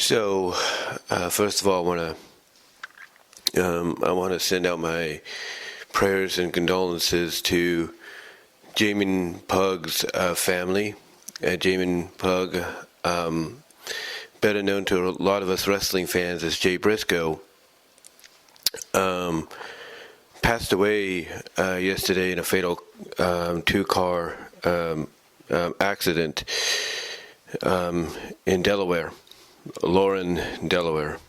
So, first of all, I want to send out my prayers and condolences to Jamin Pug's family. Jamin Pug, better known to a lot of us wrestling fans as Jay Briscoe, passed away yesterday in a fatal two-car accident in Delaware, Lauren, Delaware.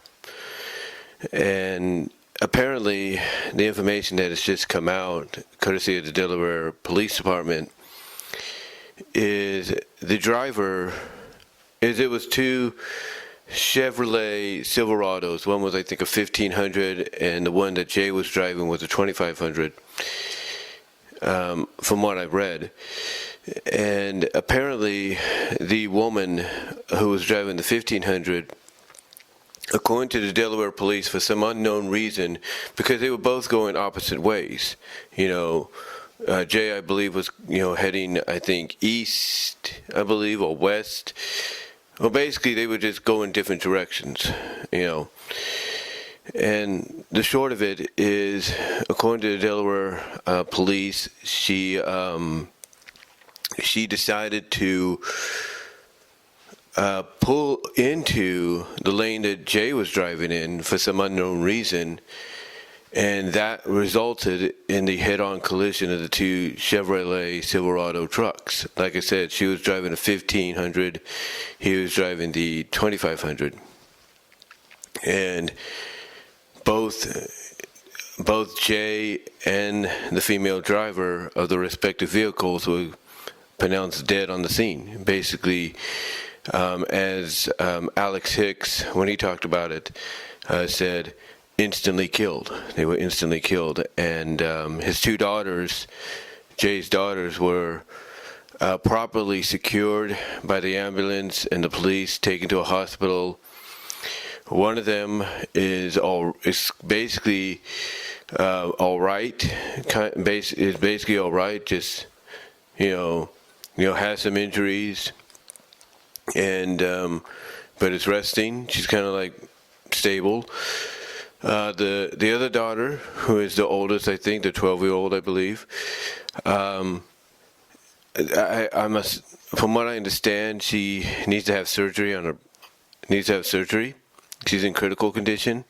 And apparently the information that has just come out, courtesy of the Delaware Police Department, is the driver, it was two Chevrolet Silverados. One was, I think, a 1500, and the one that Jay was driving was a 2500, from what I've read. And apparently the woman who was driving the 1500, according to the Delaware police, for some unknown reason, because they were both going opposite ways, Jay, I believe, was, heading, I think, east, I believe, or west. Well, basically, they were just going different directions, And the short of it is, according to the Delaware police, she decided to pull into the lane that Jay was driving in for some unknown reason, and that resulted in the head-on collision of the two Chevrolet Silverado trucks. Like I said, she was driving a 1500, he was driving the 2500, and both Jay and the female driver of the respective vehicles were pronounced dead on the scene. Basically, as Alex Hicks, when he talked about it, said, instantly killed. They were instantly killed. And his two daughters, Jay's daughters, were properly secured by the ambulance and the police, taken to a hospital. One of them is basically all right. Is basically all right. Just has some injuries, and but is resting. She's kind of like stable. The other daughter, who is the oldest, I think, the 12-year-old, I believe. I must, from what I understand, she needs to have surgery on her. Needs to have surgery. She's in critical condition.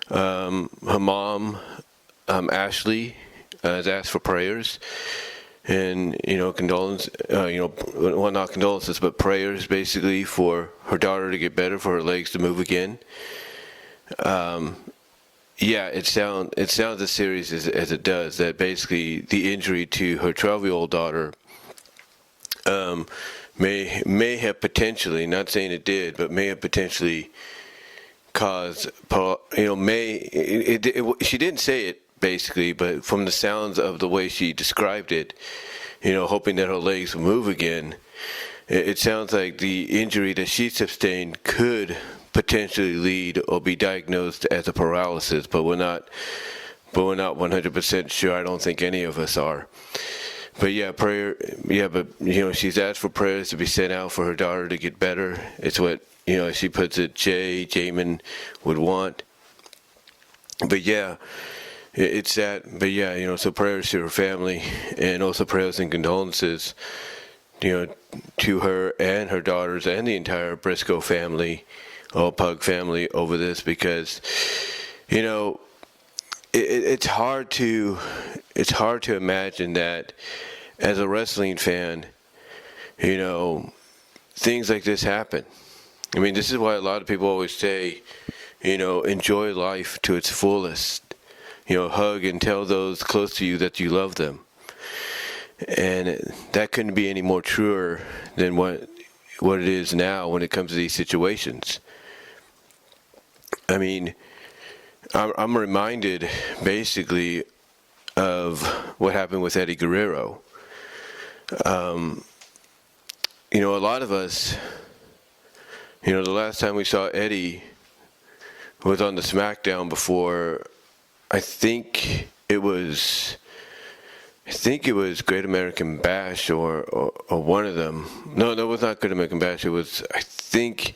Her mom, Ashley, has asked for prayers. And, condolence, well, not condolences, but prayers, basically, for her daughter to get better, for her legs to move again. It sounds as serious as it does, that basically the injury to her 12-year-old daughter may have potentially, not saying it did, but may have potentially caused, she didn't say it, basically, but from the sounds of the way she described it, hoping that her legs will move again, it sounds like the injury that she sustained could potentially lead or be diagnosed as a paralysis, but we're not 100% sure. I don't think any of us are. But she's asked for prayers to be sent out for her daughter to get better. It's what, as she puts it, Jamin would want. But it's sad, but so prayers to her family, and also prayers and condolences, to her and her daughters and the entire Briscoe family, or Pug family, over this, because, it's hard to imagine that as a wrestling fan, things like this happen. I mean, this is why a lot of people always say, enjoy life to its fullest. Hug and tell those close to you that you love them. And that couldn't be any more truer than what it is now when it comes to these situations. I mean, I'm reminded basically of what happened with Eddie Guerrero. A lot of us, the last time we saw Eddie was on the SmackDown before, I think it was Great American Bash or one of them. No, it was not Great American Bash. It was, I think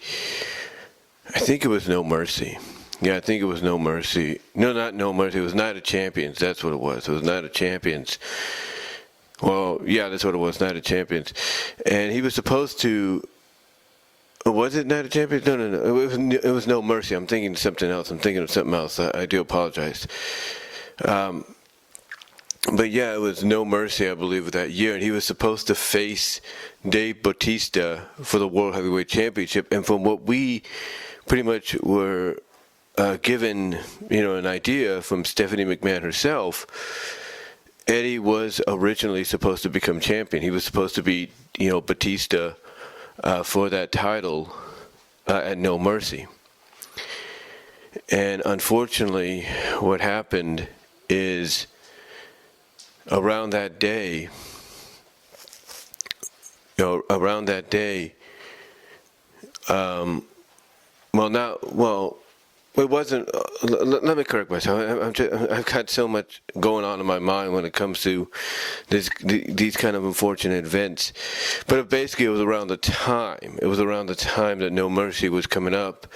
I think it was No Mercy. Yeah, I think it was No Mercy. No, not No Mercy. It was Night of Champions. That's what it was. It was Night of Champions. Well, yeah, that's what it was, Night of Champions. And he was supposed to... Was it Night of Champions? No. It was No Mercy. I'm thinking something else. I'm thinking of something else. I do apologize. But yeah, it was No Mercy, I believe, of that year. And he was supposed to face Dave Bautista for the World Heavyweight Championship. And from what we pretty much were given, an idea from Stephanie McMahon herself, Eddie was originally supposed to become champion. He was supposed to beat, Batista for that title at No Mercy. And unfortunately, what happened is around that day, it wasn't. Let me correct myself. I've got so much going on in my mind when it comes to these kind of unfortunate events. But basically, it was around the time. It was around the time that No Mercy was coming up,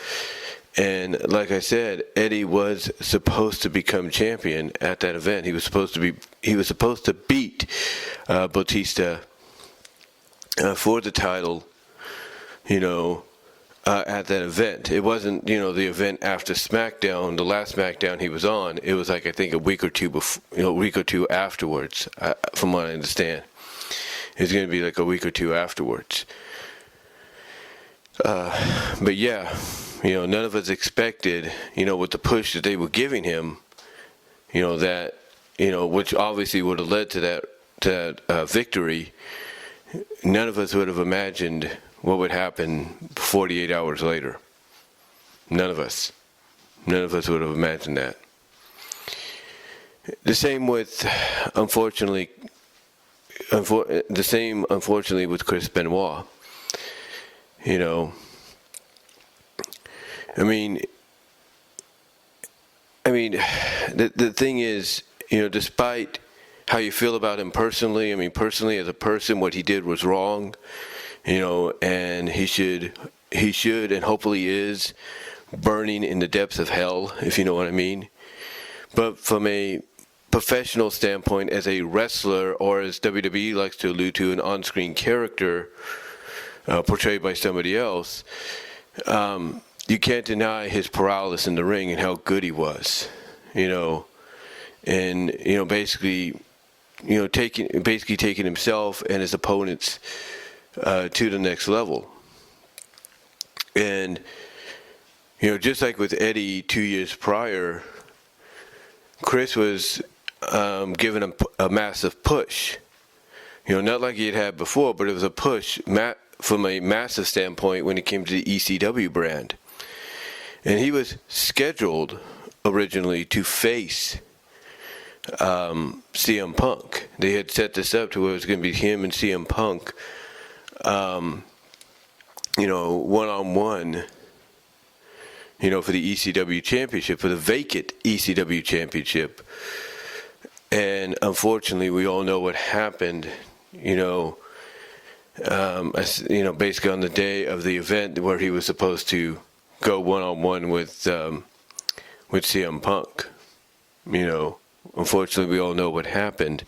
and like I said, Eddie was supposed to become champion at that event. He was supposed to beat Bautista for the title. At that event. It wasn't, the event after SmackDown, the last SmackDown he was on. It was like, I think a week or two afterwards, from what I understand. It's going to be like a week or two afterwards. But yeah, none of us expected, with the push that they were giving him, that, which obviously would have led to that victory. None of us would have imagined what would happen 48 hours later. None of us would have imagined that. The same with, unfortunately, with Chris Benoit. The thing is, despite how you feel about him personally, personally as a person, what he did was wrong. And he should and hopefully is burning in the depths of hell, if you know what I mean. But from a professional standpoint, as a wrestler, or as WWE likes to allude to, an on-screen character portrayed by somebody else, you can't deny his prowess in the ring and how good he was, and basically taking himself and his opponents to the next level. And just like with Eddie 2 years prior, Chris was given a massive push. Not like he had before, but it was a push from a massive standpoint when it came to the ECW brand. And he was scheduled originally to face CM Punk. They had set this up to where it was going to be him and CM Punk one-on-one, for the ECW championship, for the vacant ECW championship. And unfortunately, we all know what happened, basically on the day of the event where he was supposed to go one-on-one with CM Punk. Unfortunately, we all know what happened.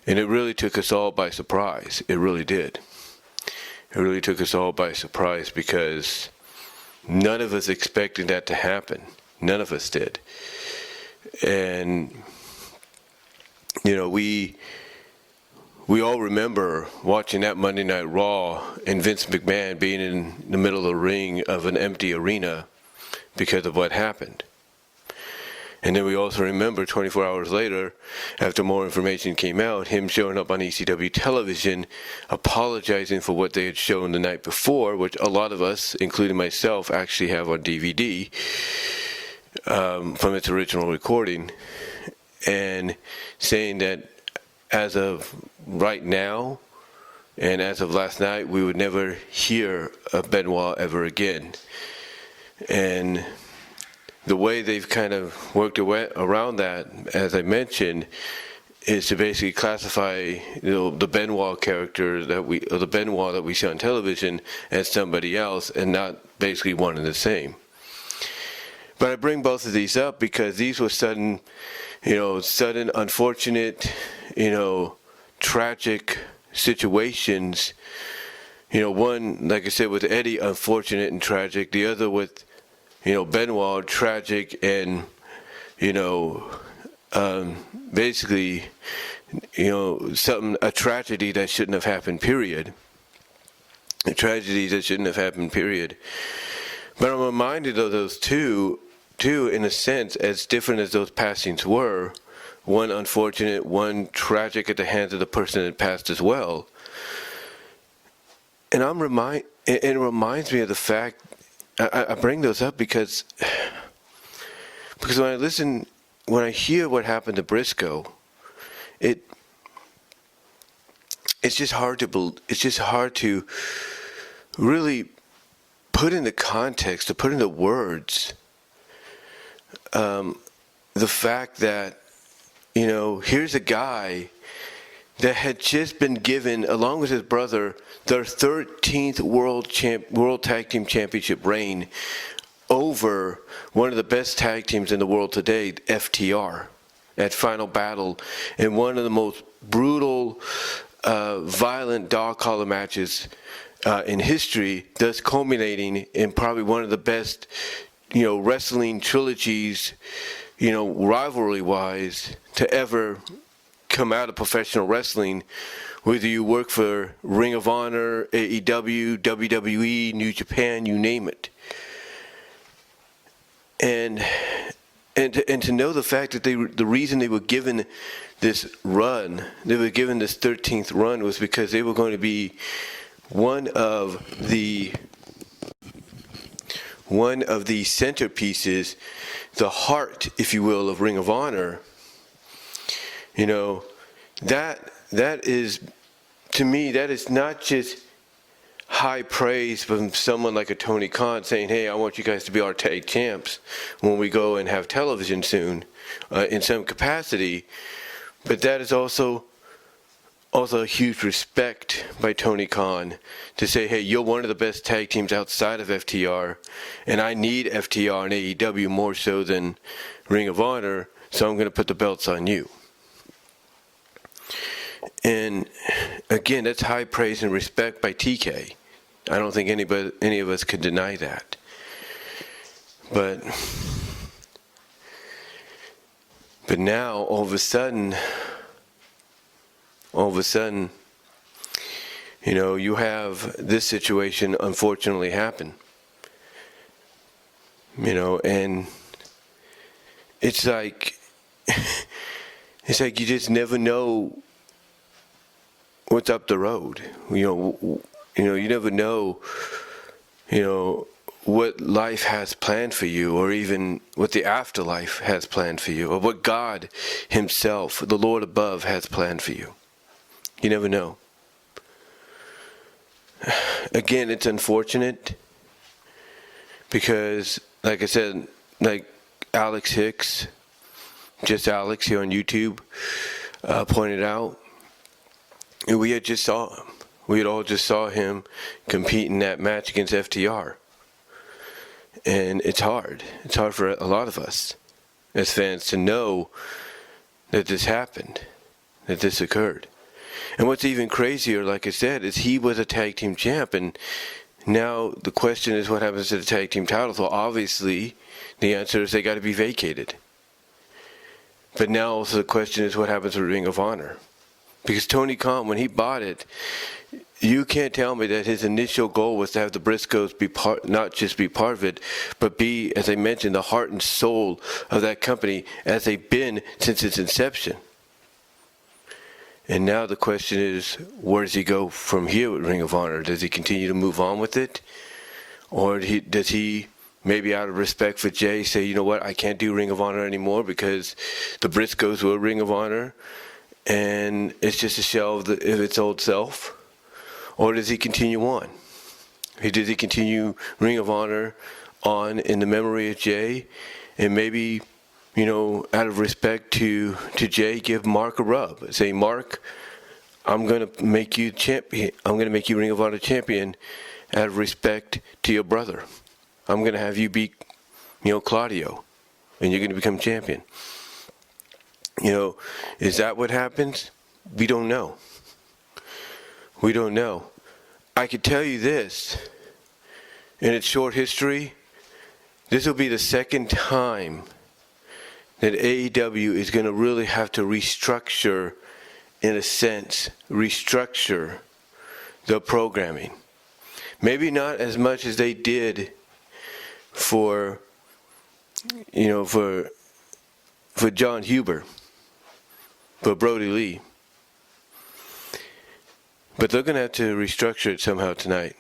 And it really took us all by surprise. It really did. It really took us all by surprise because none of us expected that to happen. None of us did. And, we all remember watching that Monday Night Raw and Vince McMahon being in the middle of the ring of an empty arena because of what happened. And then we also remember 24 hours later, after more information came out, him showing up on ECW television, apologizing for what they had shown the night before, which a lot of us, including myself, actually have on DVD from its original recording, and saying that as of right now and as of last night, we would never hear of Benoit ever again. And the way they've kind of worked around that, as I mentioned, is to basically classify the Benoit character the Benoit that we see on television as somebody else and not basically one and the same. But I bring both of these up because these were sudden, unfortunate, tragic situations. One, like I said, with Eddie, unfortunate and tragic. The other with, Benoit, tragic and, basically, a tragedy that shouldn't have happened, period. A tragedy that shouldn't have happened, period. But I'm reminded of those two, in a sense, as different as those passings were. One unfortunate, one tragic at the hands of the person that passed as well. And it reminds me of the fact, I bring those up because when I hear what happened to Briscoe, it's just hard to really put into context, to put into words, the fact that, here's a guy that had just been given, along with his brother, their 13th World Tag Team Championship reign over one of the best tag teams in the world today, FTR, at Final Battle, in one of the most brutal, violent dog collar matches in history, thus culminating in probably one of the best, wrestling trilogies, rivalry-wise, to ever come out of professional wrestling, whether you work for Ring of Honor, AEW, WWE, New Japan, you name it. And to know the fact that the reason they were given this run, they were given this 13th run, was because they were going to be one of the centerpieces, the heart, if you will, of Ring of Honor. That is, to me, that is not just high praise from someone like a Tony Khan saying, hey, I want you guys to be our tag champs when we go and have television soon, in some capacity. But that is also a huge respect by Tony Khan to say, hey, you're one of the best tag teams outside of FTR, and I need FTR and AEW more so than Ring of Honor, so I'm going to put the belts on you. And again, that's high praise and respect by TK. I don't think any of us could deny that. But now, all of a sudden, you have this situation unfortunately happen. And it's like you just never know what's up the road. You never know, what life has planned for you, or even what the afterlife has planned for you, or what God himself, the Lord above, has planned for you. You never know. Again, it's unfortunate because, like I said, like Alex Hicks, just Alex here on YouTube, pointed out, we had all just saw him compete in that match against FTR. And it's hard. It's hard for a lot of us as fans to know that this happened, that this occurred. And what's even crazier, like I said, is he was a tag team champ, and now the question is what happens to the tag team titles. Well, obviously, the answer is they got to be vacated. But now also the question is what happens with Ring of Honor. Because Tony Khan, when he bought it, you can't tell me that his initial goal was to have the Briscoes not just be part of it, but be, as I mentioned, the heart and soul of that company as they've been since its inception. And now the question is, where does he go from here with Ring of Honor? Does he continue to move on with it? Or does he, maybe out of respect for Jay, say, you know what, I can't do Ring of Honor anymore because the Briscoes were Ring of Honor, and it's just a shell of its old self? Or does he continue on? Does he continue Ring of Honor on in the memory of Jay, and maybe out of respect to Jay, give Mark a rub. Say, Mark, I'm going to make you champion. I'm going to make you Ring of Honor champion out of respect to your brother. I'm going to have you beat, Claudio, and you're going to become champion. Is that what happens? We don't know. We don't know. I could tell you this. In its short history, this will be the second time that AEW is going to really have to restructure, in a sense, restructure the programming. Maybe not as much as they did for John Huber, for Brody Lee. But they're going to have to restructure it somehow tonight.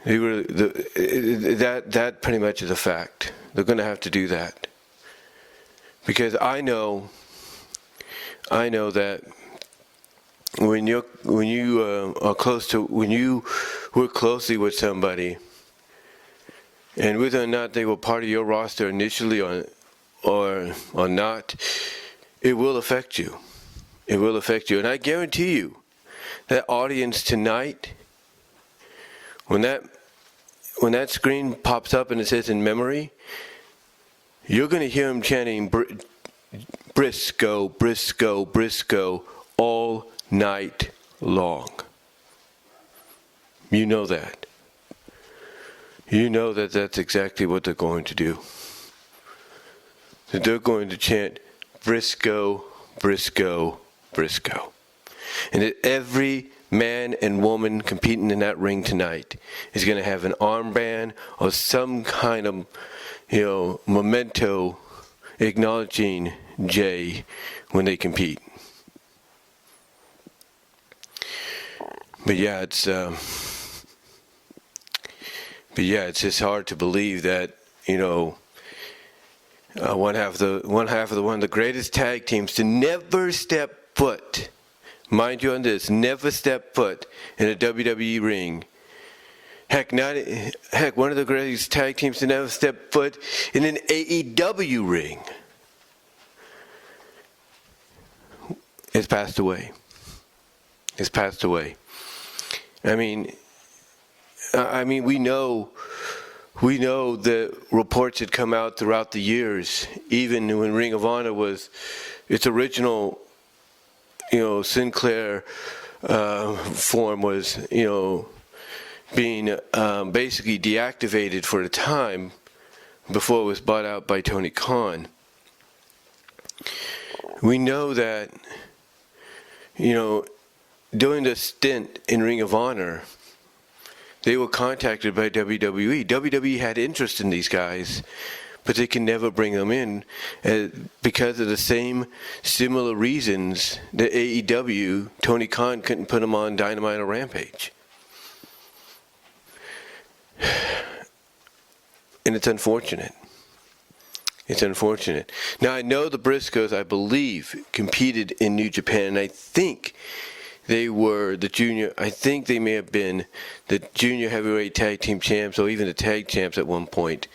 That pretty much is a fact. They're going to have to do that. Because I know that when you work closely with somebody, and whether or not they were part of your roster initially or not, it will affect you. It will affect you. And I guarantee you, that audience tonight, when that screen pops up and it says in memory, you're going to hear them chanting Briscoe, Briscoe, Briscoe all night long. You know that. You know that that's exactly what they're going to do. That they're going to chant Briscoe, Briscoe, Briscoe. And that every man and woman competing in that ring tonight is going to have an armband or some kind of, memento acknowledging Jay when they compete. But yeah, it's just hard to believe that one half of the greatest tag teams to never step foot, mind you on this, never step foot in a WWE ring. Heck, one of the greatest tag teams to never step foot in an AEW ring has passed away. Has passed away. I mean, we know that reports had come out throughout the years, even when Ring of Honor was its original, Sinclair form was, being basically deactivated for a time before it was bought out by Tony Khan. We know that, during the stint in Ring of Honor, they were contacted by WWE. WWE had interest in these guys, but they can never bring them in because of the similar reasons that AEW, Tony Khan couldn't put them on Dynamite or Rampage. And it's unfortunate. It's unfortunate. Now, I know the Briscoes, I believe, competed in New Japan, and I think they were they may have been the junior heavyweight tag team champs or even the tag champs at one point.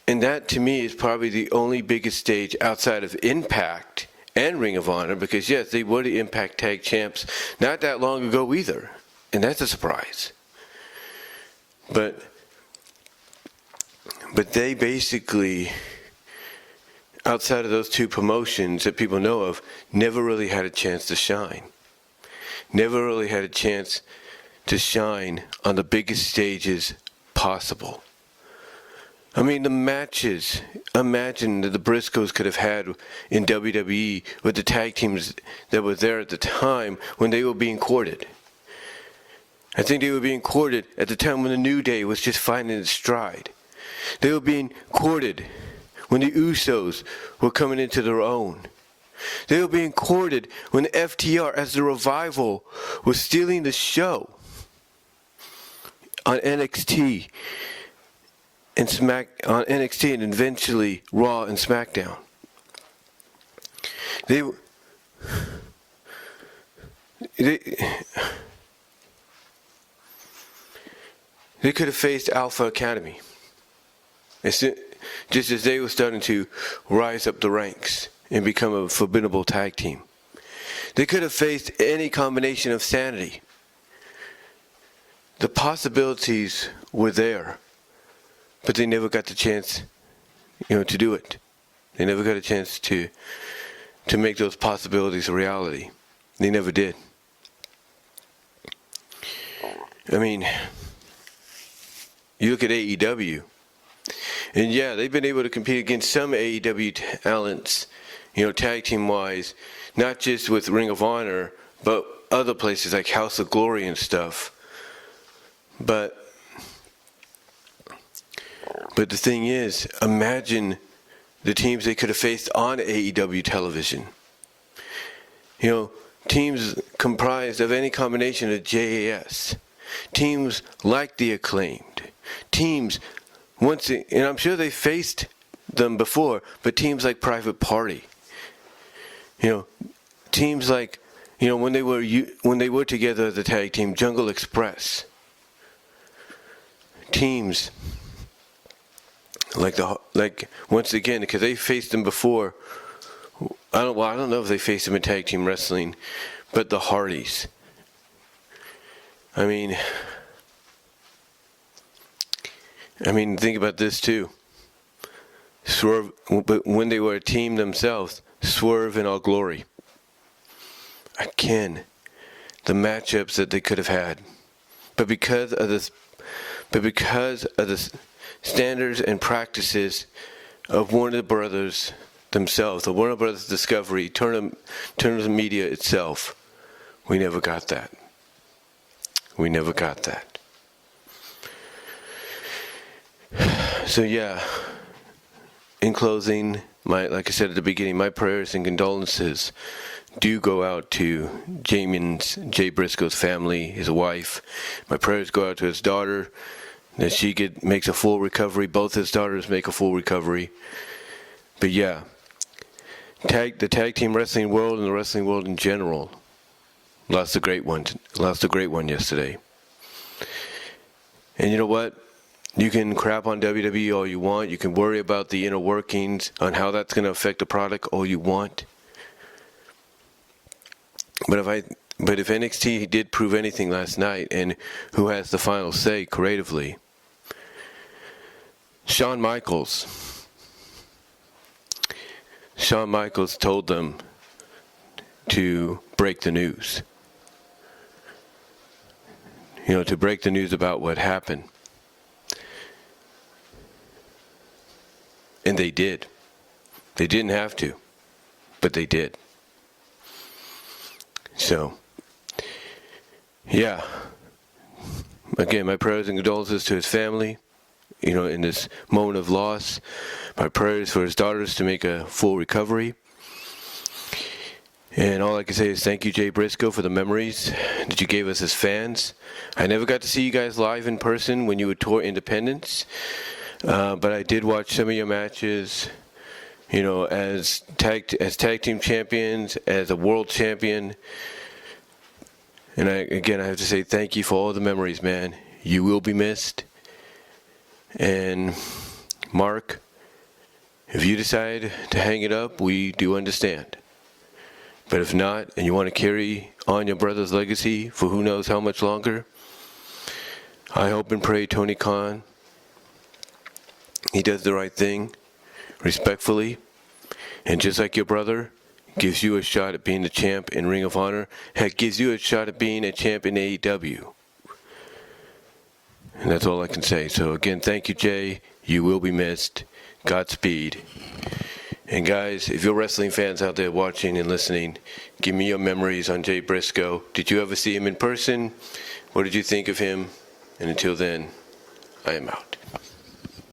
And that, to me, is probably the only biggest stage outside of Impact and Ring of Honor, because, yes, they were the Impact tag champs not that long ago either. And that's a surprise. But they basically, outside of those two promotions that people know of, never really had a chance to shine. Never really had a chance to shine on the biggest stages possible. I mean, the matches, imagine that the Briscoes could have had in WWE with the tag teams that were there at the time when they were being courted. I think they were being courted at the time when the New Day was just finding its stride. They were being courted when the Usos were coming into their own. They were being courted when FTR, as the Revival, was stealing the show on NXT and and eventually Raw and SmackDown. They could have faced Alpha Academy. just as they were starting to rise up the ranks and become a formidable tag team. They could have faced any combination of sanity. The possibilities were there, but they never got the chance, to do it. They never got a chance to make those possibilities a reality. They never did. I mean, you look at AEW, and yeah, they've been able to compete against some AEW talents, tag team wise, not just with Ring of Honor, but other places like House of Glory and stuff. But the thing is, imagine the teams they could have faced on AEW television. Teams comprised of any combination of JAS. Teams like the Acclaimed. Teams, and I'm sure they faced them before, but teams like Private Party. Teams like, when they were together as a tag team, Jungle Express. Teams like once again, because they faced them before. I don't know if they faced them in tag team wrestling, but the Hardys. I mean, think about this too. Swerve, but when they were a team themselves, Swerve in All Glory. Again, the matchups that they could have had, but because of the standards and practices of Warner Brothers themselves, the Warner Brothers Discovery, Turner Media itself, we never got that. We never got that. So yeah, in closing, like I said at the beginning, my prayers and condolences do go out to Jay Briscoe's family, his wife. My prayers go out to his daughter, that she makes a full recovery. Both his daughters make a full recovery. But yeah, the tag team wrestling world and the wrestling world in general lost a great one yesterday. And you know what? You can crap on WWE all you want. You can worry about the inner workings on how that's going to affect the product all you want. But if NXT did prove anything last night, and who has the final say creatively? Shawn Michaels told them to break the news. To break the news about what happened. And they did. They didn't have to, but they did. So, yeah. Again, my prayers and condolences to his family, in this moment of loss. My prayers for his daughters to make a full recovery. And all I can say is thank you, Jay Briscoe, for the memories that you gave us as fans. I never got to see you guys live in person when you would tour Independence. But I did watch some of your matches, as tag team champions, as a world champion. And I have to say thank you for all the memories, man. You will be missed. And Mark, if you decide to hang it up, we do understand. But if not, and you want to carry on your brother's legacy for who knows how much longer, I hope and pray Tony Khan, he does the right thing, respectfully, and just like your brother, gives you a shot at being the champ in Ring of Honor, heck, gives you a shot at being a champ in AEW. And that's all I can say. So again, thank you, Jay. You will be missed. Godspeed. And guys, if you're wrestling fans out there watching and listening, give me your memories on Jay Briscoe. Did you ever see him in person? What did you think of him? And until then, I am out.